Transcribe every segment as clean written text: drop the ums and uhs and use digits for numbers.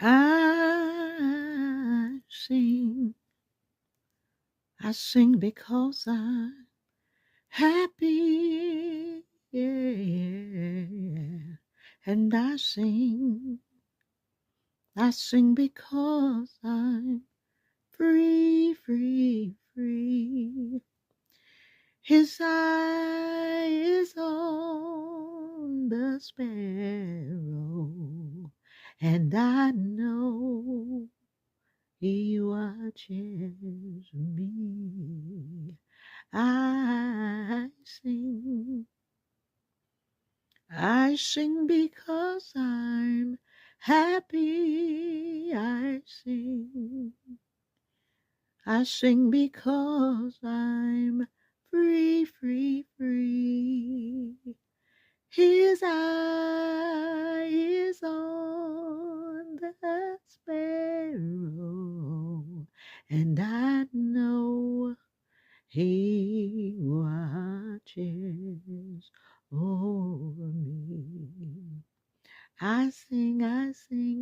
I I sing because I'm happy, yeah. And I sing because I'm free, free, free. His eye is on the sparrow, and I know he watches me. I sing because I'm happy. I sing because I'm free, free, free. His eye is on the sparrow, and I know he watches over me. I sing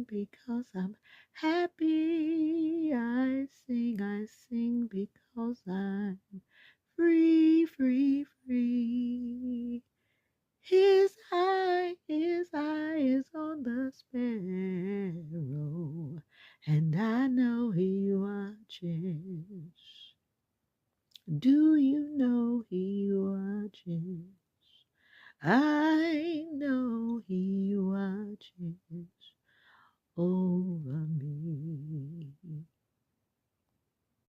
because I'm happy. I sing because I'm free, free, free. His eye is on the sparrow, and I know he watches. Do you know he watches? I know he watches over me.